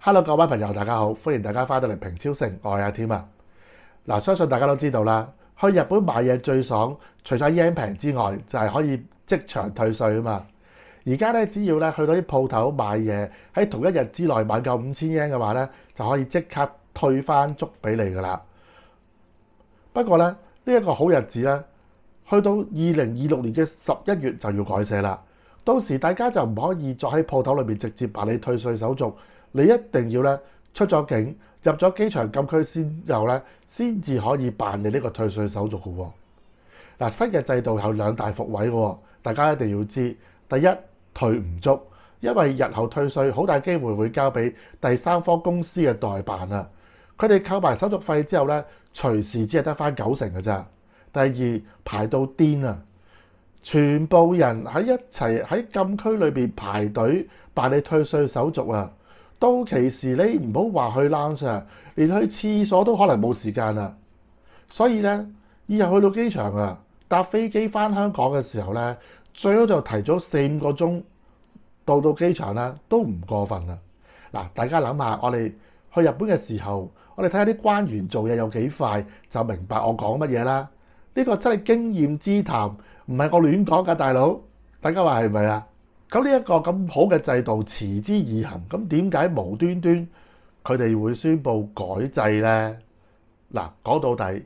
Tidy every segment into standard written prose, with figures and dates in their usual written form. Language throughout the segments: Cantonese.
Hello，各位朋友，大家好，歡迎大家翻到嚟平超城，我係阿添啊。嗱，相信大家都知道啦，去日本買嘢最爽，除咗 yen 平之外，就係可以即場退稅啊嘛。而家咧，只要咧去到啲鋪頭買嘢，喺同一日之內買夠5000 yen 嘅話咧，就可以即刻退翻足俾你噶啦。不過咧，呢一個好日子咧，去到2026年嘅11月就要改寫啦。到時大家就唔可以再喺鋪頭裏邊直接辦理退稅手續，你一定要咧出咗境，入咗機場禁區之後咧，先至可以辦理呢個退稅手續嘅喎。嗱，新嘅制度有兩大伏位嘅喎，大家一定要知。第一，退唔足，因為日後退稅好大機會會交俾第三方公司嘅代辦啊。佢哋扣埋手續費之後咧，隨時只係得翻90%嘅咋。第二，排到癲啊！全部人喺一齊喺禁區裏邊排隊辦理退稅手續啊！到期時你唔好話去 lounge 啊，連去廁所都可能冇時間啊！所以咧，以後去到機場啊，搭飛機翻香港嘅時候咧，最好就提早4-5個鐘到機場啦，都唔過分啊！嗱，大家諗下，我哋去日本嘅時候，我哋睇下啲官員做嘢有幾快，就明白我講乜嘢啦。呢個真係經驗之談，唔係我亂講㗎，大佬。大家話係咪啊？咁呢一個咁好嘅制度持之以恆，咁點解無端端佢哋會宣布改制呢？嗱，講到底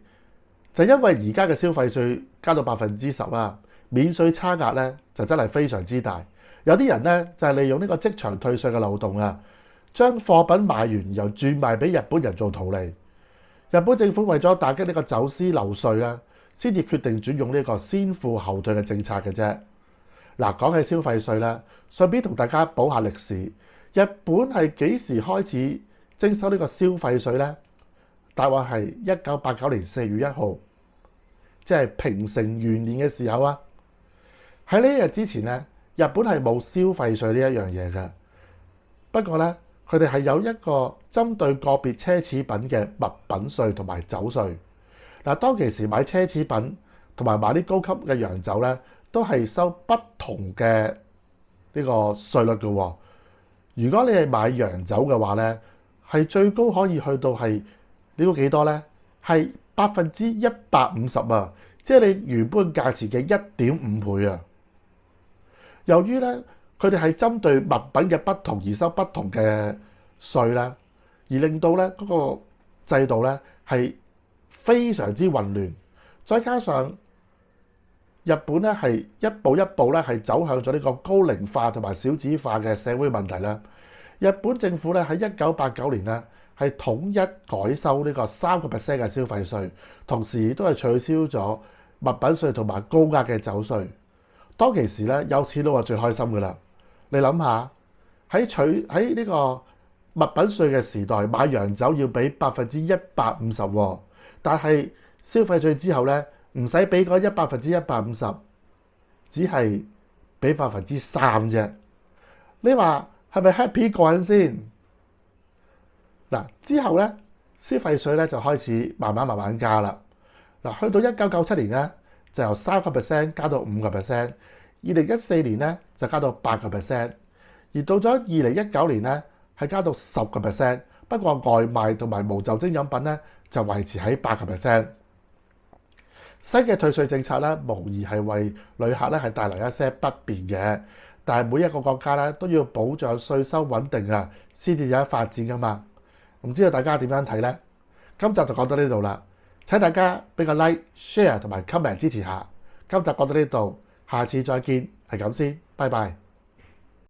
就因為而家嘅消費稅加到10%啊，免稅差額咧就真係非常之大。有啲人咧就係利用呢個即場退稅嘅漏洞啊，將貨品買完又轉賣俾日本人做圖利。日本政府為咗打擊呢個走私漏稅咧，先至決定轉用呢個先付後退嘅政策嘅啫。嗱，講起消費稅咧，順便同大家補下歷史。日本係幾時開始徵收呢個消費稅呢？答案係1989年4月1號，即係平成元年嘅時候啊。喺呢一日之前咧，日本係冇消費稅呢一樣嘢嘅。不過咧，佢哋係有一個針對個別奢侈品嘅物品稅同埋酒稅。嗱，當其時買奢侈品同埋買啲高級嘅洋酒咧，都係收不同嘅呢個稅率嘅喎。如果你係買洋酒嘅話咧，係最高可以去到係你估幾多咧？係150%啊！即係你原本價錢嘅1.5倍啊！由於咧佢哋係針對物品嘅不同而收不同嘅稅啦，而令到咧嗰個制度咧係非常之混亂，再加上日本咧係一步一步咧係走向咗呢個高齡化同埋少子化嘅社會問題啦。日本政府咧喺1989年咧係統一改收呢個3% 嘅消費稅，同時都係取消咗物品稅同埋高額嘅酒稅。當其時咧有錢佬係最開心噶啦。你諗下喺呢個物品稅嘅時代，買洋酒要俾150%喎。但係消費稅之後咧，唔使俾嗰150%，只係俾3%啫。你話係咪 happy 過癮先？嗱，之後咧消費稅咧就開始慢慢加啦。嗱，去到1997年咧就由3% 加到5%， 2014年咧就加到8%， 而到咗2019年咧係加到10%。不過外賣同埋無酒精飲品咧就維持喺8%。新嘅退稅政策咧，無疑係為旅客咧係帶來一些不便嘅。但係每一個國家咧都要保障稅收穩定啊，先至有得發展噶嘛。唔知道大家點樣睇呢？今集就講到呢度啦。請大家俾個 like、share 同埋 comment 支持下。今集講到呢度，下次再見，係咁先，拜拜。